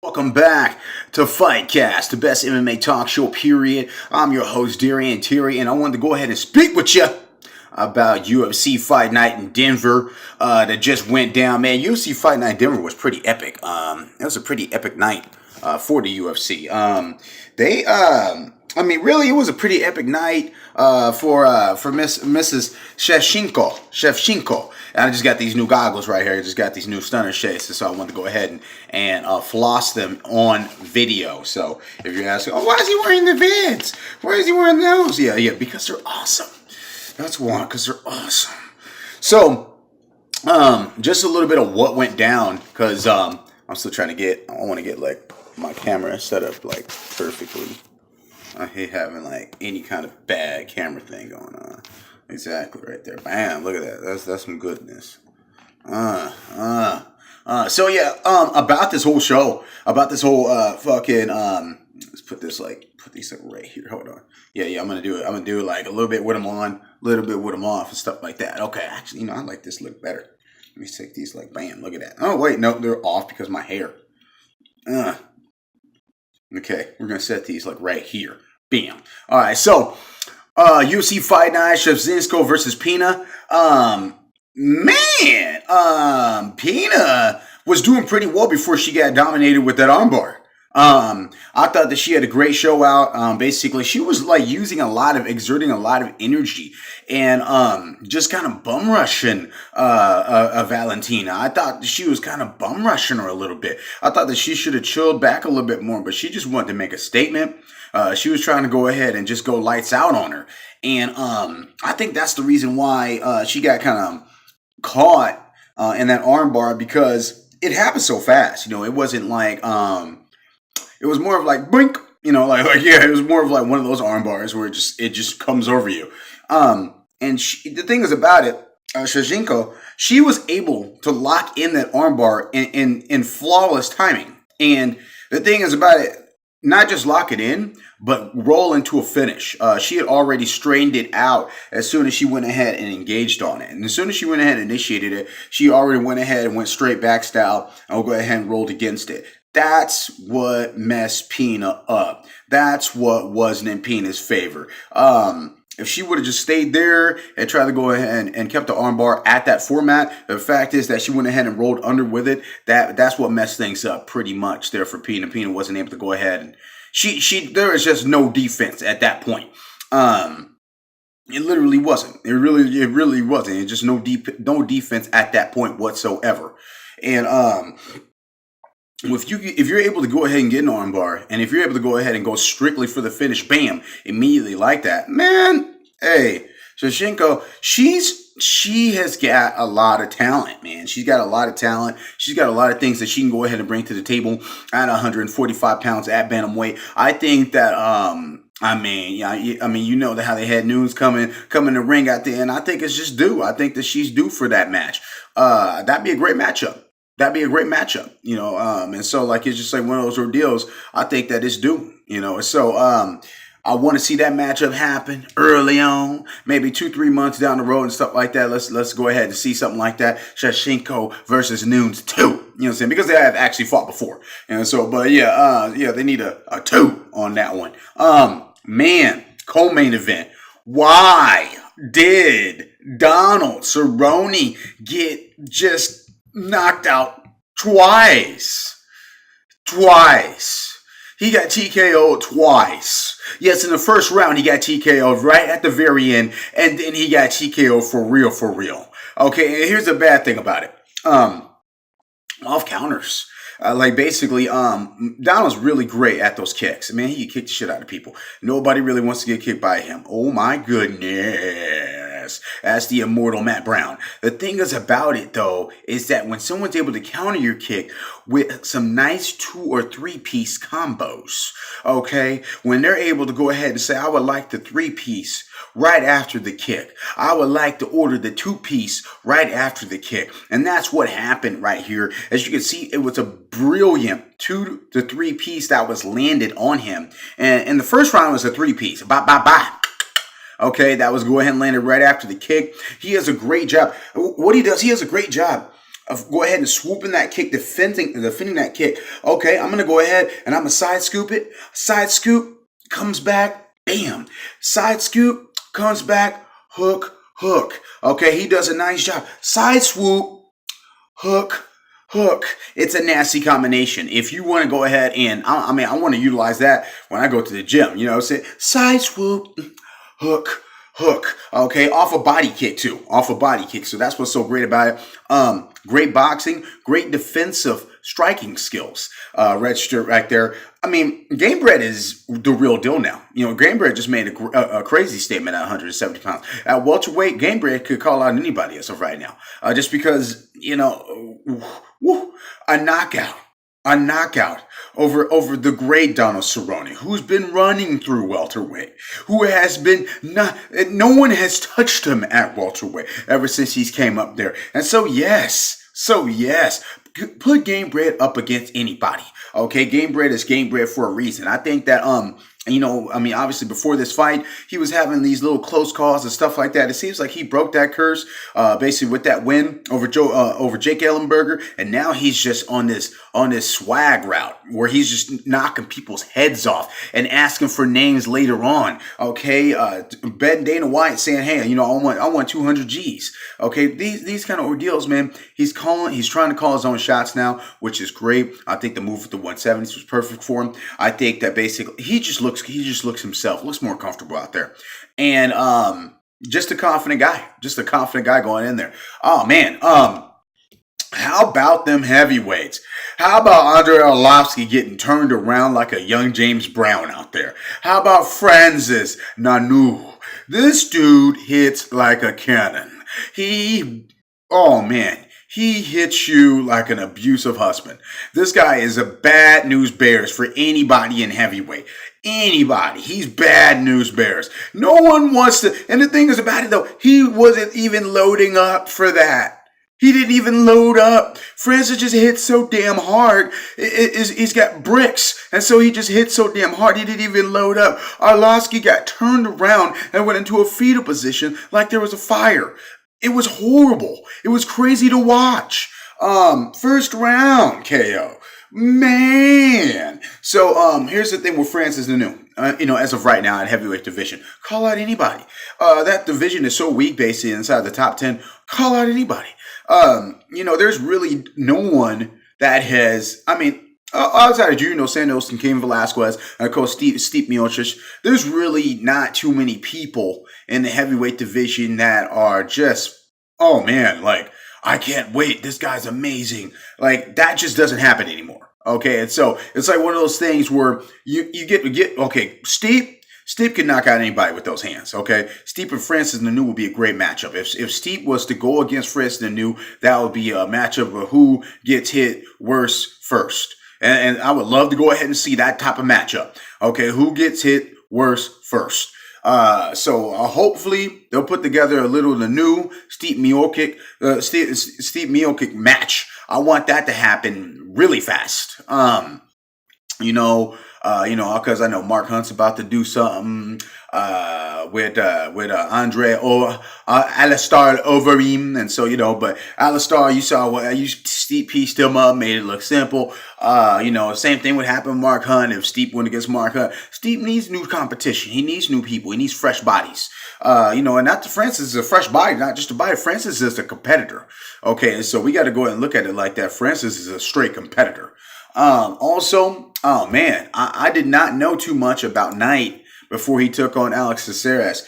Welcome back to FightCast, the best MMA talk show, period. I'm your host, Darian Terry, and I wanted to go ahead and speak with you about UFC Fight Night in Denver that just went down. Man, UFC Fight Night in Denver was pretty epic. It was a pretty epic night for the UFC. Really, it was a pretty epic night for Mrs. Shevchenko. And I just got these new goggles right here. I just got these new stunner shades, so I wanted to go ahead and floss them on video. So if you're asking, oh, why is he wearing the Vids? Why is he wearing those? Yeah, because they're awesome. That's why, because they're awesome. So, just a little bit of what went down, because I'm still trying to I want to get like my camera set up like perfectly. I hate having like any kind of bad camera thing going on. Exactly right there. Bam! Look at that. That's some goodness. So yeah. About this whole show. About this whole Let's put these like right here. Hold on. Yeah. I'm gonna do it. I'm gonna do like a little bit with them on, a little bit with them off, and stuff like that. Okay. Actually, I like this look better. Let me take these like bam. Look at that. Oh wait, no, they're off because of my hair. Okay. We're gonna set these like right here. Bam. All right. So. UFC Fight Night, Shevchenko versus Pena. Pena was doing pretty well before she got dominated with that armbar. I thought that she had a great show out. Basically, she was like exerting a lot of energy and just kind of bum rushing Valentina. I thought she was kind of bum rushing her a little bit. I thought that she should have chilled back a little bit more, but she just wanted to make a statement. She was trying to go ahead and just go lights out on her. And I think that's the reason why she got kind of caught in that armbar, because it happened so fast. It wasn't like, it was more of like, blink, it was more of like one of those armbars where it just comes over you. And the thing is about it, Shevchenko, she was able to lock in that armbar in flawless timing. And the thing is about it, not just lock it in, but roll into a finish. She had already strained it out as soon as she went ahead and engaged on it. And as soon as she went ahead and initiated it, she already went ahead and went straight back style and go ahead and rolled against it. That's what messed Pena up. That's what wasn't in Pena's favor. If she would have just stayed there and tried to go ahead and kept the armbar at that format, the fact is that she went ahead and rolled under with it. That's what messed things up pretty much there for Pena. Pena wasn't able to go ahead and there was just no defense at that point. It literally wasn't. It really wasn't. It's just no defense at that point whatsoever. And if you're able to go ahead and get an armbar, and if you're able to go ahead and go strictly for the finish, bam, immediately like that, man, hey, Shevchenko, she has got a lot of talent, man. She's got a lot of talent. She's got a lot of things that she can go ahead and bring to the table at 145 pounds at bantamweight. I think that, how they had news coming to ring out there, and I think it's just due. I think that she's due for that match. That'd be a great matchup. And so like it's just like one of those ordeals. I think that it's due, So I want to see that matchup happen early on, maybe 2-3 months down the road and stuff like that. Let's go ahead and see something like that. Shevchenko versus Nunes 2. You know what I'm saying? Because they have actually fought before. And so, but they need a 2 on that one. Co-main event. Why did Donald Cerrone get just knocked out twice? He got TKO'd twice. Yes, in the first round, he got TKO'd right at the very end, and then he got TKO'd for real. Okay, and here's the bad thing about it. Off counters. Donald's really great at those kicks. Man, he can kick the shit out of people. Nobody really wants to get kicked by him. Oh my goodness. That's the immortal Matt Brown. The thing is about it, though, is that when someone's able to counter your kick with some nice 2 or 3 piece combos, okay, when they're able to go ahead and say, I would like the 3-piece right after the kick. I would like to order the 2-piece right after the kick. And that's what happened right here. As you can see, it was a brilliant 2 to 3 piece that was landed on him. And in the first round, it was a 3-piece. Bye. Okay, that was go ahead and landed right after the kick. He has a great job. What he does, he has a great job go ahead and swoop in that kick, defending that kick. Okay, I'm going to go ahead and I'm going to side scoop it. Side scoop, comes back, bam. Side scoop, comes back, hook, hook. Okay, he does a nice job. Side swoop, hook, hook. It's a nasty combination. If you want to go ahead and, I want to utilize that when I go to the gym. Say side swoop, hook, hook. Okay, off a body kick too. Off a body kick. So that's what's so great about it. Great boxing, great defensive striking skills registered right there. Gamebred is the real deal now. Gamebred just made a crazy statement at 170 pounds. At welterweight, Gamebred could call out anybody as of right now. Just because, a knockout over the great Donald Cerrone, who's been running through welterweight, who has been no one has touched him at welterweight ever since he's came up there. And so yes, put Gamebred up against anybody. Okay, Gamebred is Gamebred for a reason. I think that obviously before this fight, he was having these little close calls and stuff like that. It seems like he broke that curse, basically with that win over Jake Ellenberger, and now he's just on this swag route where he's just knocking people's heads off and asking for names later on. Okay, betting Dana White saying, "Hey, I want 200 G's." Okay, these kind of ordeals, man. He's trying to call his own shots now, which is great. I think the move with the 170s was perfect for him. I think that basically he just looks himself, looks more comfortable out there. And just a confident guy going in there. Oh man, how about them heavyweights? How about Andrei Arlovski getting turned around like a young James Brown out there? How about Francis Ngannou? This dude hits like a cannon. He hits you like an abusive husband. This guy is a bad news bears for anybody in heavyweight. Anybody. He's bad news bears. No one wants to. And the thing is about it, though, he wasn't even loading up for that. He didn't even load up. Francis just hit so damn hard. He's got bricks. And so he just hit so damn hard. He didn't even load up. Arlovski got turned around and went into a fetal position like there was a fire. It was horrible. It was crazy to watch. First round KO. Man. So here's the thing with Francis Ngannou. As of right now at heavyweight division, call out anybody. That division is so weak, basically inside the top 10. Call out anybody. There's really no one that has. Outside of Junior Santos and Cain Velasquez and of course Stipe Miocic, there's really not too many people in the heavyweight division that are just, oh man, like, I can't wait, this guy's amazing. Like, that just doesn't happen anymore. Okay, and so it's like one of those things where you get okay, Stipe can knock out anybody with those hands, okay? Stipe and Francis Ngannou would be a great matchup. If Stipe was to go against Francis Ngannou, that would be a matchup of who gets hit worse first. And I would love to go ahead and see that type of matchup. Okay, who gets hit worse first? So hopefully they'll put together a little Ngannou Stipe Miocic match. I want that to happen really fast. Because I know Mark Hunt's about to do something with Andre or Alistair Overeem, and so but Alistair, you saw what Stipe pieced him up, made it look simple. Same thing would happen with Mark Hunt if Stipe went against Mark Hunt. Stipe needs new competition. He needs new people. He needs fresh bodies. And not that Francis is a fresh body, not just a body. Francis is a competitor. Okay, and so we got to go ahead and look at it like that. Francis is a straight competitor. Also, oh man, I did not know too much about Knight before he took on Alex Caceres.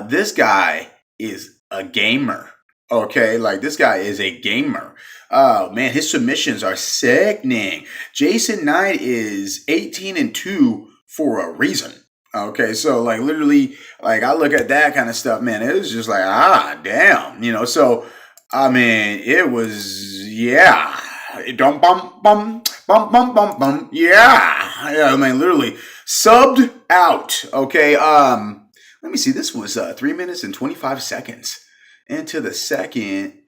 This guy is a gamer. Okay, like, this guy is a gamer. Oh man, his submissions are sickening. Jason Knight is 18-2 for a reason. Okay, so like literally, like I look at that kind of stuff, man, it was just like, damn, so it was, yeah. Bum, bum, bum, bum, bum, bum, bum. Yeah, literally subbed out. Okay, let me see. This was 3 minutes and 25 seconds into the second.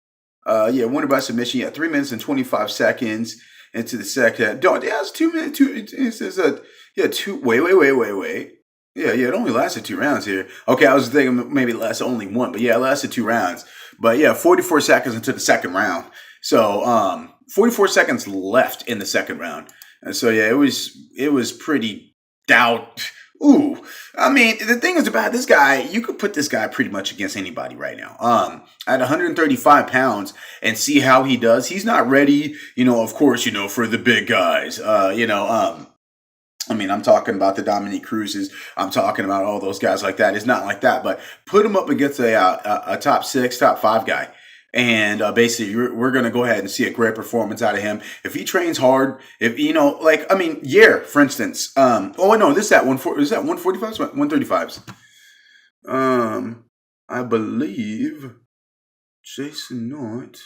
Winner by submission. Yeah, 3 minutes and 25 seconds into the second. It's 2 minutes. It says two. Wait. Yeah, it only lasted 2 rounds here. Okay, I was thinking maybe it lasted only one, but yeah, it lasted 2 rounds. But yeah, 44 seconds into the second round. So 44 seconds left in the second round. And so yeah, it was pretty doubt. Ooh, I mean, the thing is about this guy, you could put this guy pretty much against anybody right now. At 135 pounds and see how he does. He's not ready, of course, for the big guys. I mean, I'm talking about the Dominique Cruzes. I'm talking about all those guys like that. It's not like that, but put him up against a top 6, top 5 guy. And basically, we're going to go ahead and see a great performance out of him. If he trains hard, if, Yair, for instance. This is at 145s? 135s. I believe Jason Knight.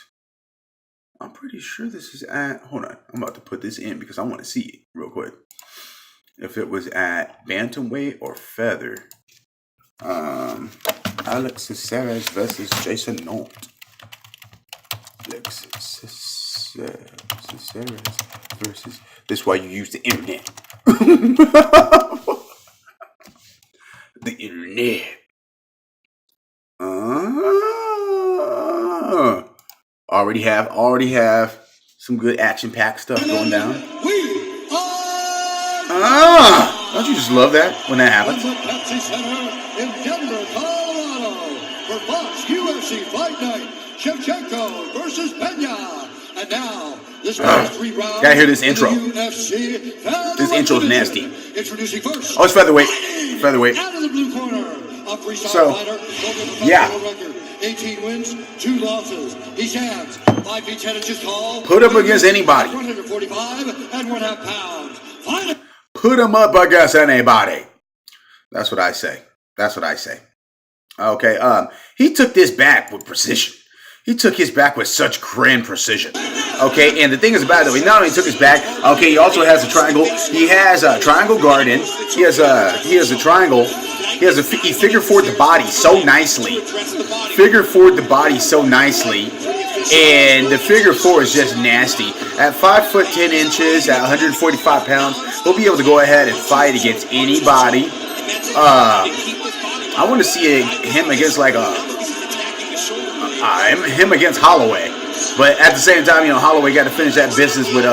I'm pretty sure this is at, hold on. I'm about to put this in because I want to see it real quick. If it was at bantamweight or feather. Alex Caceres versus Jason Knight. Alex Caceres versus. This is why you use the internet. The internet. Already have some good action-packed stuff going down. Don't you just love that when that happens? Pepsi Center in Denver, Colorado, for Fox UFC Fight Night, Shevchenko versus Pena. And now, this first 3 rounds. Gotta hear this intro. UFC this intro's nasty. Introducing first. Oh, it's featherweight. Featherweight. Out of the blue corner, a freestyle So, fighter. yeah. Record, 18 wins, 2 losses. He stands 5 feet 10 inches tall. Put him against anybody. 145 and 1/2 pounds. Fight. Put him up against anybody. That's what I say. Okay. He took this back with precision. He took his back with such grand precision. Okay, and the thing is about it, he not only took his back. Okay, he also has a triangle. He has a triangle guard in. He has a triangle. He figure forward the body so nicely. And the figure 4 is just nasty. At 5 foot 10 inches, at 145 pounds, he'll be able to go ahead and fight against anybody. I want to see him against him against Holloway. But at the same time, Holloway got to finish that business with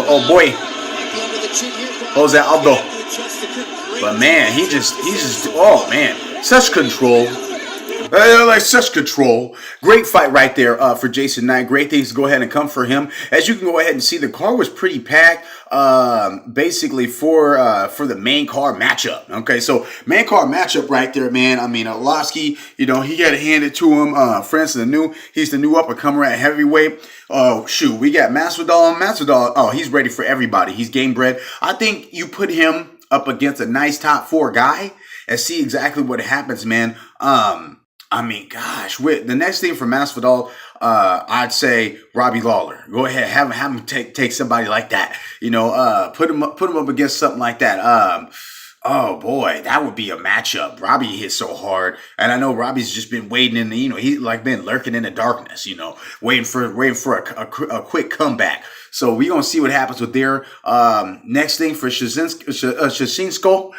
old boy Jose Aldo. But man, he's just such control. Such control. Great fight right there for Jason Knight. Great things to go ahead and come for him. As you can go ahead and see, the card was pretty packed. Basically for the main card matchup. Okay, so main card matchup right there, man. I mean, Arlovsky, he got to hand it to him. Francis he's the new up and comer at heavyweight. Oh shoot, we got Masvidal. Oh, he's ready for everybody. He's game bred. I think you put him up against a nice top 4 guy and see exactly what happens, man. I mean, gosh, the next thing for Masvidal, I'd say Robbie Lawler. Go ahead, have him take somebody like that. Put him up against something like that. Oh boy, that would be a matchup. Robbie hits so hard, and I know Robbie's just been waiting in the, he's been lurking in the darkness, waiting for a quick comeback. So we're gonna see what happens with their next thing for Shevchenko.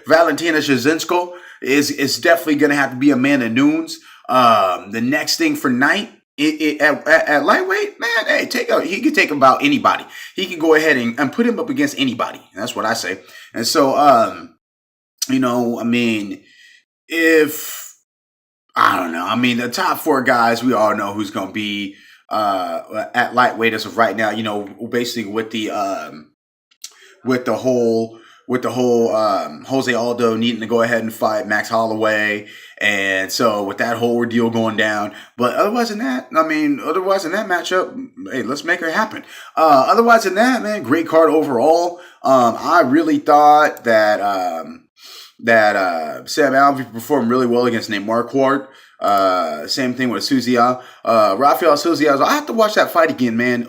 Valentina Shevchenko is definitely gonna have to be Amanda Nunes. The next thing for Knight. At lightweight, man, hey, he can take about anybody. He can go ahead and put him up against anybody. That's what I say. And so, I mean, the top 4 guys, we all know who's going to be at lightweight as of right now. Basically with the whole Jose Aldo needing to go ahead and fight Max Holloway. And so with that whole ordeal going down, but otherwise than that matchup, hey, let's make it happen. Otherwise than that, man, great card overall. I really thought that Sam Alvey performed really well against Nate Marquardt. Same thing with Souza. Rafael Souza, I have to watch that fight again, man,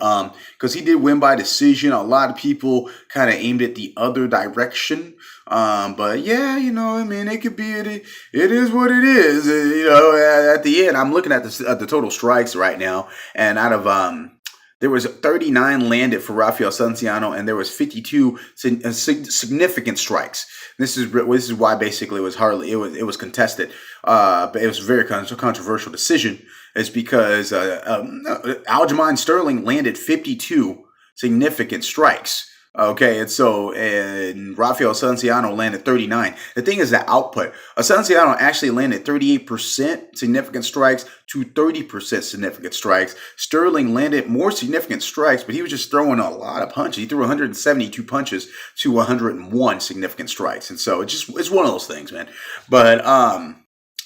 because he did win by decision. A lot of people kind of aimed it the other direction. But yeah, it could be, it is what it is. At the end, I'm looking at the total strikes right now, and out of, there was 39 landed for Rafael Santiano, and there was 52 significant strikes. This is why basically it was contested, but it was a very controversial decision. is because Aljamain Sterling landed 52 significant strikes. Okay, and Rafael Assunção landed 39. The thing is the output. Assunção actually landed 38% significant strikes to 30% significant strikes. Sterling landed more significant strikes, but he was just throwing a lot of punches. He threw 172 punches to 101 significant strikes. And so it's one of those things, man. But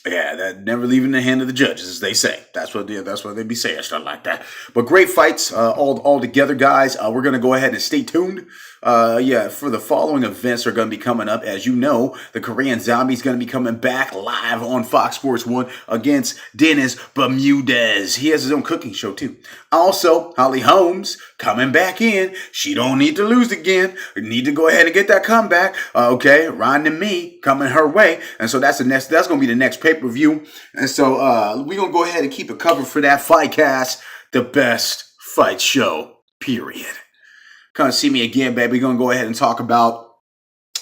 yeah, that never leaving the hand of the judges, as they say. That's what they be saying, stuff like that. But great fights all together, guys. We're gonna go ahead and stay tuned. For the following events are going to be coming up. As you know, the Korean Zombie is going to be coming back live on Fox Sports 1 against Dennis Bermudez. He has his own cooking show too. Also, Holly Holmes coming back in. She don't need to lose again. We need to go ahead and get that comeback. Okay, Ronda Me coming her way, and so that's going to be the next pay-per-view. And so we're going to go ahead and keep it covered for that FightCast, the best fight show, period. Come see me again, baby. We're going to go ahead and talk about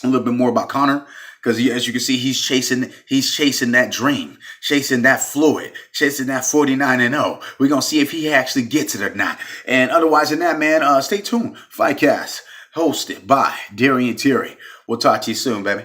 a little bit more about Conor. Because as you can see, he's chasing that dream, chasing that Floyd, chasing that 49-0. We're going to see if he actually gets it or not. And otherwise than that, man, stay tuned. FightCast, hosted by Darian Terry. We'll talk to you soon, baby.